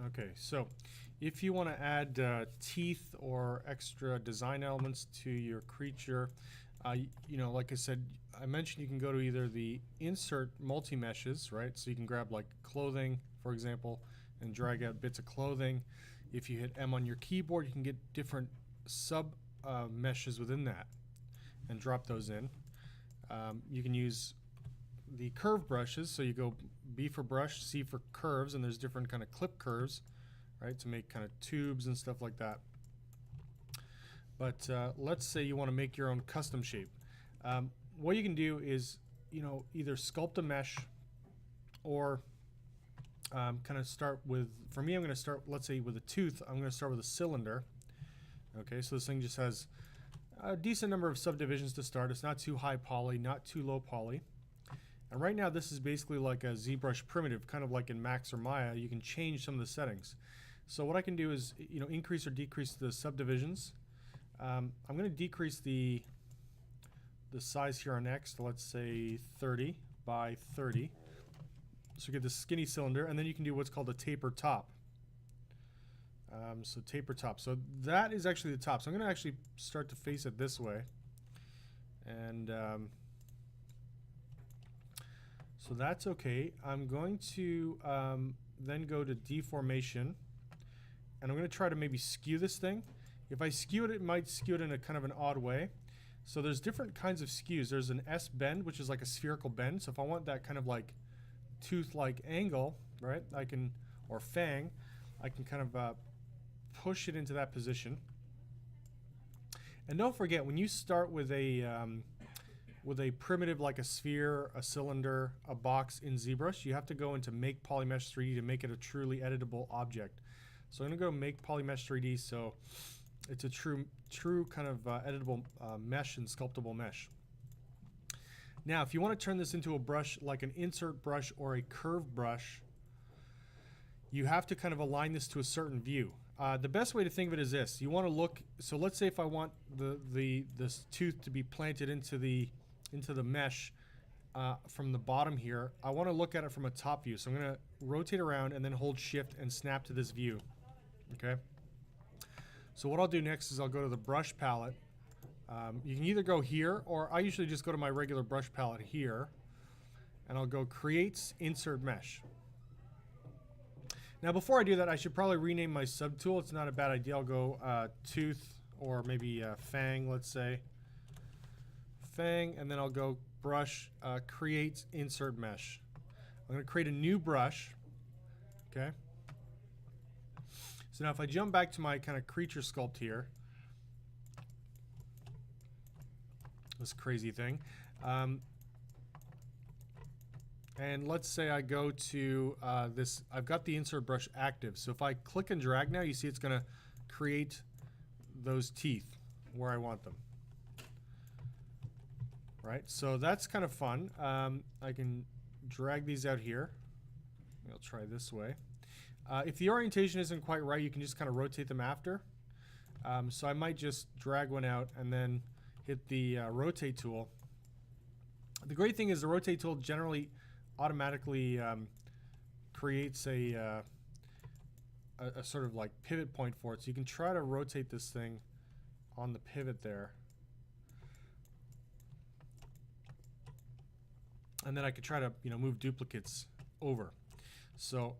Okay, so if you want to add teeth or extra design elements to your creature, you know, like I said, I mentioned you can go to either the insert multi-meshes, right? So you can grab like clothing, for example, and drag out bits of clothing. If you hit M on your keyboard, you can get different sub meshes within that and drop those in. You can use the curve brushes, so you go B for brush, C for curves, and there's different kind of clip curves, right, to make kind of tubes and stuff like that. But let's say you want to make your own custom shape. What you can do is, you know, either sculpt a mesh or kind of start with, for me I'm going to start, let's say with a tooth, I'm going to start with a cylinder. Okay, so this thing just has a decent number of subdivisions to start. It's not too high poly, not too low poly. And right now this is basically like a ZBrush primitive, kind of like in Max or Maya. You can change some of the settings. So what I can do is, you know, increase or decrease the subdivisions. I'm going to decrease the size here on X to, let's say, 30 by 30. So you get this skinny cylinder, and then you can do what's called a taper top. So taper top. So that is actually the top. So I'm going to actually start to face it this way. And so that's okay. I'm going to then go to deformation, and I'm going to try to maybe skew this thing. If I skew it, it might skew it in a kind of an odd way. So there's different kinds of skews. There's an S bend, which is like a spherical bend. So if I want that kind of like tooth-like angle, right, I can, or fang, I can kind of push it into that position. And don't forget, when you start with a primitive like a sphere, a cylinder, a box in ZBrush, you have to go into Make Polymesh 3D to make it a truly editable object. So I'm going to go Make Polymesh 3D, so it's a true kind of editable mesh and sculptable mesh. Now, if you want to turn this into a brush like an insert brush or a curve brush, you have to kind of align this to a certain view. The best way to think of it is this. You want to look, so let's say if I want this tooth to be planted into the mesh from the bottom here, I want to look at it from a top view. So I'm going to rotate around and then hold shift and snap to this view. Okay. So what I'll do next is I'll go to the brush palette. You can either go here, or I usually just go to my regular brush palette here, and I'll go Create Insert Mesh. Now before I do that, I should probably rename my subtool. It's not a bad idea. I'll go Tooth, or maybe Fang, let's say. Fang, and then I'll go Brush, Create Insert Mesh. I'm going to create a new brush. Okay. So now if I jump back to my kind of creature sculpt here, this crazy thing, and let's say I go to this, I've got the insert brush active. So if I click and drag now, you see it's going to create those teeth where I want them. Right, so that's kind of fun. I can drag these out here. I'll try this way. If the orientation isn't quite right, you can just kind of rotate them after. So I might just drag one out and then hit the rotate tool. The great thing is the rotate tool generally automatically creates a sort of like pivot point for it. So you can try to rotate this thing on the pivot there. And then I could try to, you know, move duplicates over. So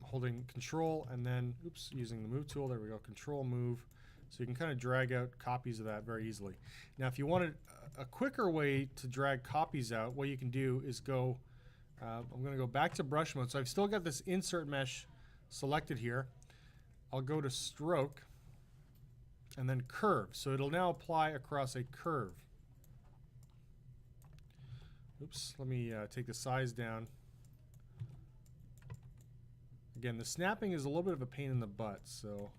holding Control and then, oops, using the Move tool. There we go, Control, Move. So you can kind of drag out copies of that very easily. Now, if you wanted a quicker way to drag copies out, what you can do is go, I'm going to go back to brush mode. So I've still got this insert mesh selected here. I'll go to Stroke and then Curve. So it'll now apply across a curve. Oops, let me take the size down. Again, the snapping is a little bit of a pain in the butt, so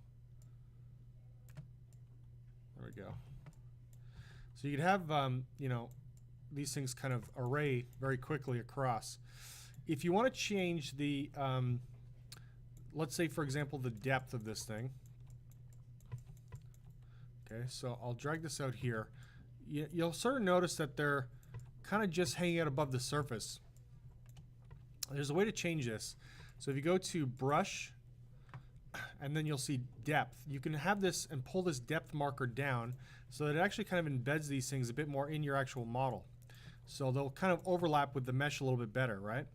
there we go. So you could have, you know, these things kind of array very quickly across. If you want to change the, let's say, for example, the depth of this thing. Okay, so I'll drag this out here. You'll sort of notice that they're kind of just hanging out above the surface. There's a way to change this. So if you go to Brush, and then you'll see depth. You can have this and pull this depth marker down so that it actually kind of embeds these things a bit more in your actual model. So they'll kind of overlap with the mesh a little bit better, right?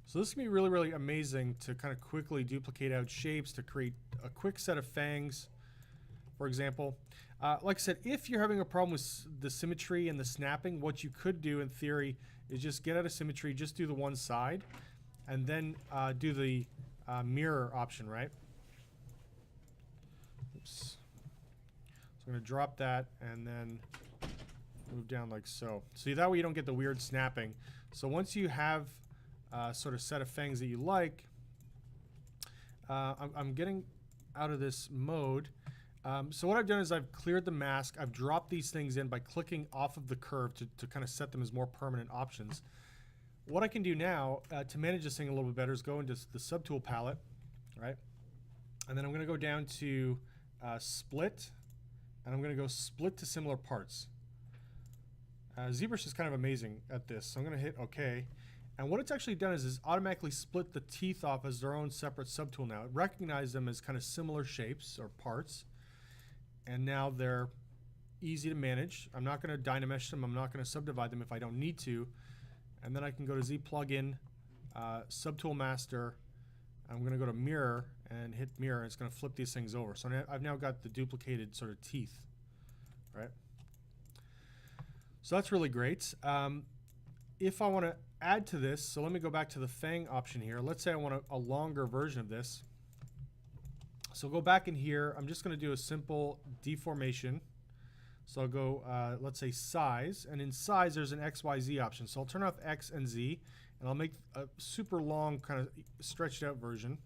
So this can be really, really amazing to kind of quickly duplicate out shapes to create a quick set of fangs, for example. Like I said, if you're having a problem with the symmetry and the snapping, what you could do in theory is just get out of symmetry, just do the one side, and then do the mirror option, right? Oops. So I'm going to drop that and then move down like so. See, that way you don't get the weird snapping. So once you have sort of set of fangs that you like, I'm getting out of this mode. So what I've done is I've cleared the mask. I've dropped these things in by clicking off of the curve to kind of set them as more permanent options. What I can do now to manage this thing a little bit better is go into the subtool palette, right? And then I'm going to go down to split, and I'm going to go split to similar parts. Zbrush is kind of amazing at this, so I'm going to hit OK. And what it's actually done is automatically split the teeth off as their own separate subtool now. It recognized them as kind of similar shapes or parts, and now they're easy to manage. I'm not going to dynamesh them. I'm not going to subdivide them if I don't need to. And then I can go to Z plugin, subtool master. I'm going to go to mirror and hit mirror, and it's going to flip these things over. So I've now got the duplicated sort of teeth, right? So that's really great. If I want to add to this, so let me go back to the fang option here. Let's say I want a longer version of this. So go back in here. I'm just going to do a simple deformation. So I'll go, let's say size, and in size there's an XYZ option. So I'll turn off X and Z, and I'll make a super long kind of stretched out version.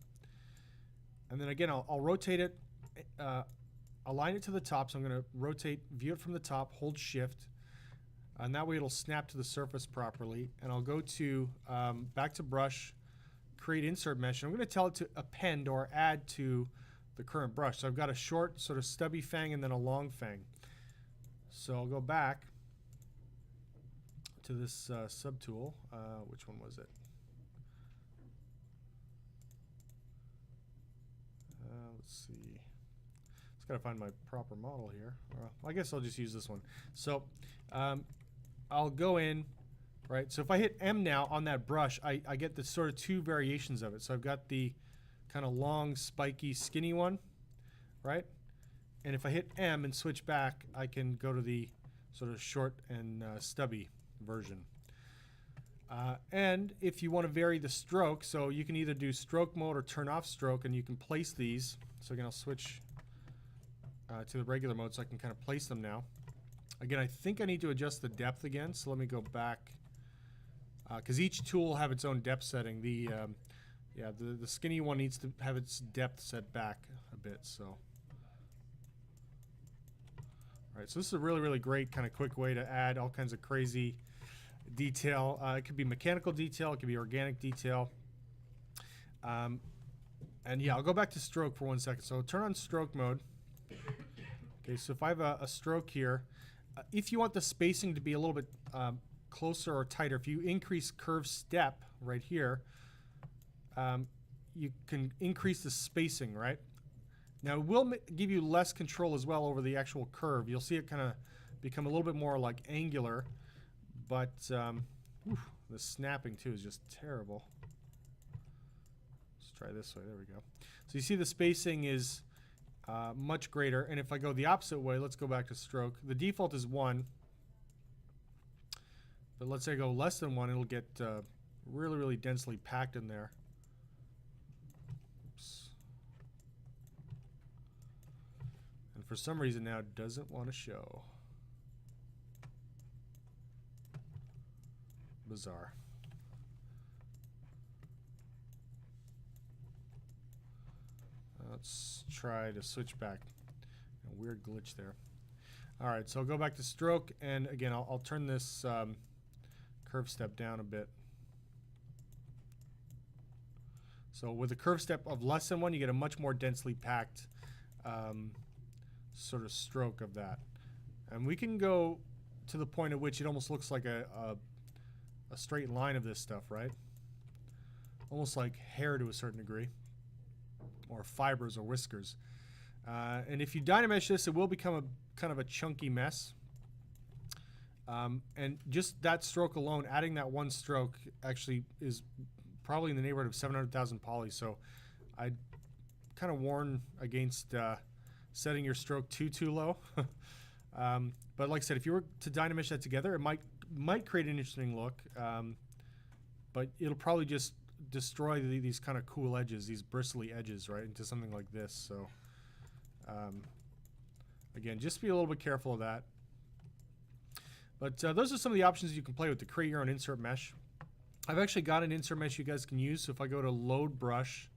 And then again, I'll rotate it, align it to the top. So I'm going to rotate, view it from the top, hold shift, and that way it'll snap to the surface properly. And I'll go to, back to brush, create insert mesh, and I'm going to tell it to append or add to the current brush. So I've got a short sort of stubby fang and then a long fang. So I'll go back to this subtool. Which one was it? Let's see. Just got to find my proper model here. I guess I'll just use this one. So I'll go in, right? So if I hit M now on that brush, I get the sort of two variations of it. So I've got the kind of long, spiky, skinny one, right? And if I hit M and switch back, I can go to the sort of short and stubby version. And if you want to vary the stroke, so you can either do stroke mode or turn off stroke, and you can place these. So again, I'll switch to the regular mode so I can kind of place them now. Again, I think I need to adjust the depth again, so let me go back. Because each tool will have its own depth setting. The skinny one needs to have its depth set back a bit, so. All right, so this is a really, really great kind of quick way to add all kinds of crazy detail. It could be mechanical detail, it could be organic detail. And yeah, I'll go back to stroke for 1 second. So turn on stroke mode. Okay, so if I have a stroke here, if you want the spacing to be a little bit closer or tighter, if you increase curve step right here, you can increase the spacing, right? Now, it will give you less control as well over the actual curve. You'll see it kind of become a little bit more like angular, but the snapping too is just terrible. Let's try this way. There we go. So you see the spacing is much greater, and if I go the opposite way, let's go back to stroke. The default is 1, but let's say I go less than 1, it'll get really, really densely packed in there. For some reason now it doesn't want to show. Bizarre. Let's try to switch back. A weird glitch there. All right, so I'll go back to stroke, and again I'll turn this curve step down a bit. So with a curve step of less than 1, you get a much more densely packed sort of stroke of that. And we can go to the point at which it almost looks like a straight line of this stuff, right? Almost like hair to a certain degree. fibers or whiskers. And if you Dynamesh this, it will become a kind of a chunky mess. And just that stroke alone, adding that one stroke, actually is probably in the neighborhood of 700,000 poly. So I'd kind of warn against setting your stroke too low. But like I said, if you were to Dynamesh that together, it might create an interesting look. But it'll probably just destroy these kind of cool edges, these bristly edges, right, into something like this. So again, just be a little bit careful of that. But those are some of the options you can play with to create your own insert mesh. I've actually got an insert mesh you guys can use. So if I go to load brush,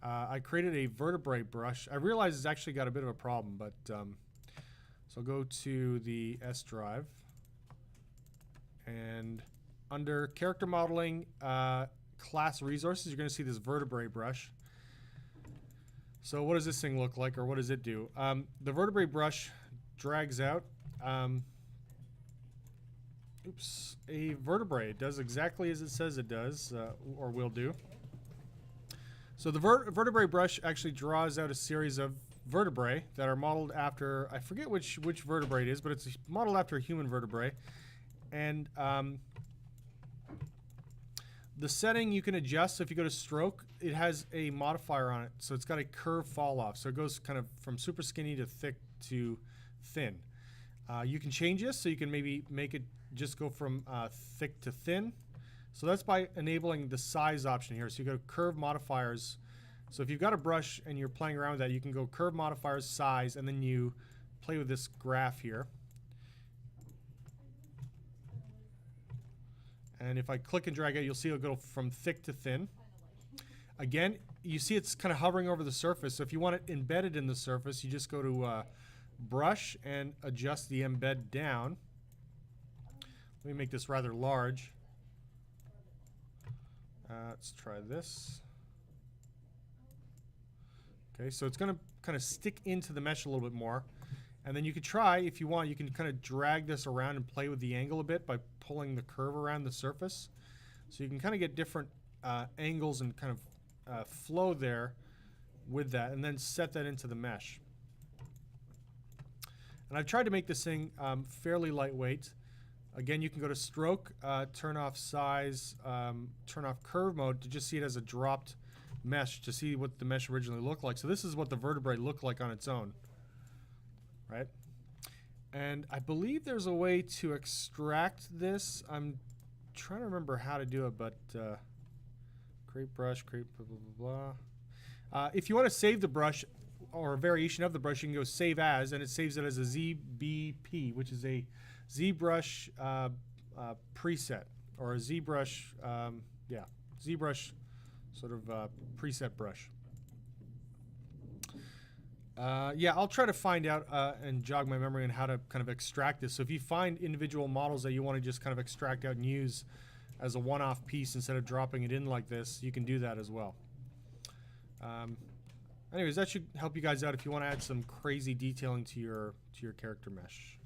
I created a vertebrae brush. I realize it's actually got a bit of a problem, but so I'll go to the S drive, and under character modeling, class resources, you're going to see this vertebrae brush. So what does this thing look like, or what does it do? The vertebrae brush drags out a vertebrae. It does exactly as it says it does, or will do. So the vertebrae brush actually draws out a series of vertebrae that are modeled after, I forget which vertebrae it is, but it's modeled after a human vertebrae. And the setting you can adjust. So if you go to stroke, it has a modifier on it. So it's got a curve fall off. So it goes kind of from super skinny to thick to thin. You can change this, so you can maybe make it just go from thick to thin. So that's by enabling the size option here. So you go to curve modifiers. So if you've got a brush and you're playing around with that, you can go curve modifiers, size, and then you play with this graph here. And if I click and drag it, you'll see it'll go from thick to thin. Again, you see it's kind of hovering over the surface. So if you want it embedded in the surface, you just go to brush and adjust the embed down. Let me make this rather large. Let's try this. Okay, so it's going to kind of stick into the mesh a little bit more. And then you could try, if you want, you can kind of drag this around and play with the angle a bit by pulling the curve around the surface. So you can kind of get different angles and kind of flow there with that, and then set that into the mesh. And I've tried to make this thing fairly lightweight. Again, you can go to stroke, turn off size, turn off curve mode to just see it as a dropped mesh, to see what the mesh originally looked like. So this is what the vertebrae looked like on its own, right? And I believe there's a way to extract this. I'm trying to remember how to do it, but create brush, create blah, blah, blah, blah. If you want to save the brush or a variation of the brush, you can go save as, and it saves it as a ZBP, which is a Zbrush preset, or a Zbrush, Zbrush sort of preset brush. I'll try to find out and jog my memory on how to kind of extract this. So if you find individual models that you want to just kind of extract out and use as a one-off piece instead of dropping it in like this, you can do that as well. Anyways, that should help you guys out if you want to add some crazy detailing to your character mesh.